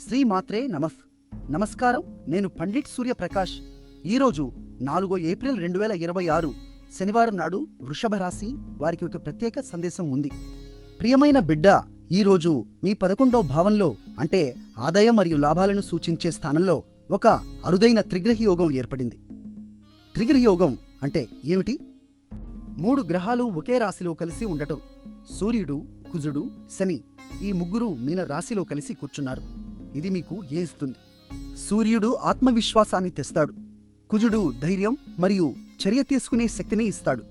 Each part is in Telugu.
శ్రీ మాత్రే నమః. నమస్కారం. నేను పండిట్ సూర్యప్రకాష్. ఈరోజు 4 ఏప్రిల్ 2026 శనివారం నాడు వృషభ రాశి వారికి ఒక ప్రత్యేక సందేశం ఉంది. ప్రియమైన బిడ్డ, ఈరోజు మీ 11వ భావంలో అంటే ఆదాయం మరియు లాభాలను సూచించే స్థానంలో ఒక అరుదైన త్రిగ్రహి యోగం ఏర్పడింది. త్రిగ్రహి యోగం అంటే ఏమిటి? 3 గ్రహాలు ఒకే రాశిలో కలిసి ఉండటం. సూర్యుడు, కుజుడు, శని ఈ ముగ్గురు మీన రాశిలో కలిసి కూర్చున్నారు. ఇది మీకు ఏం ఇస్తుంది? సూర్యుడు ఆత్మవిశ్వాసాన్ని తెస్తాడు. కుజుడు ధైర్యం మరియు చర్య తీసుకునే శక్తిని ఇస్తాడు.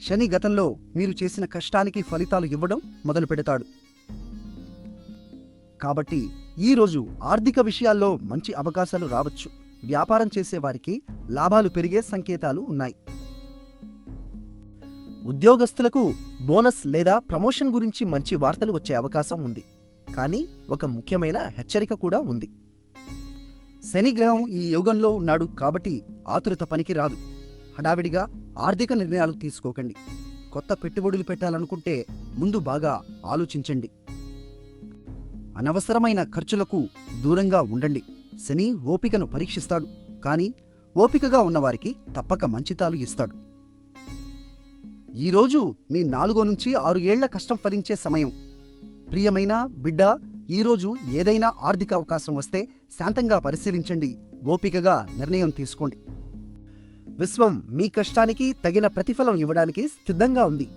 శని గతంలో మీరు చేసిన కష్టానికి ఫలితాలు ఇవ్వడం మొదలు పెడతాడు. కాబట్టి ఈరోజు ఆర్థిక విషయాల్లో మంచి అవకాశాలు రావచ్చు. వ్యాపారం చేసేవారికి లాభాలు పెరిగే సంకేతాలు ఉన్నాయి. ఉద్యోగస్తులకు బోనస్ లేదా ప్రమోషన్ గురించి మంచి వార్తలు వచ్చే అవకాశం ఉంది. కానీ ఒక ముఖ్యమైన హెచ్చరిక కూడా ఉంది. శని గ్రహం ఈ యోగంలో ఉన్నాడు కాబట్టి ఆతురత పనికి రాదు. హడావిడిగా ఆర్థిక నిర్ణయాలు తీసుకోకండి. కొత్త పెట్టుబడులు పెట్టాలనుకుంటే ముందు బాగా ఆలోచించండి. అనవసరమైన ఖర్చులకు దూరంగా ఉండండి. శని ఓపికను పరీక్షిస్తాడు, కానీ ఓపికగా ఉన్నవారికి తప్పక మంచితాలు ఇస్తాడు. ఈరోజు మీ 4 నుంచి 6 ఏళ్ల కష్టం ఫలించే సమయం. ప్రియమైన బిడ్డ, ఈరోజు ఏదైనా ఆర్థిక అవకాశం వస్తే శాంతంగా పరిశీలించండి. ఓపికగా నిర్ణయం తీసుకోండి. విశ్వం మీ కష్టానికి తగిన ప్రతిఫలం ఇవ్వడానికి సిద్ధంగా ఉంది.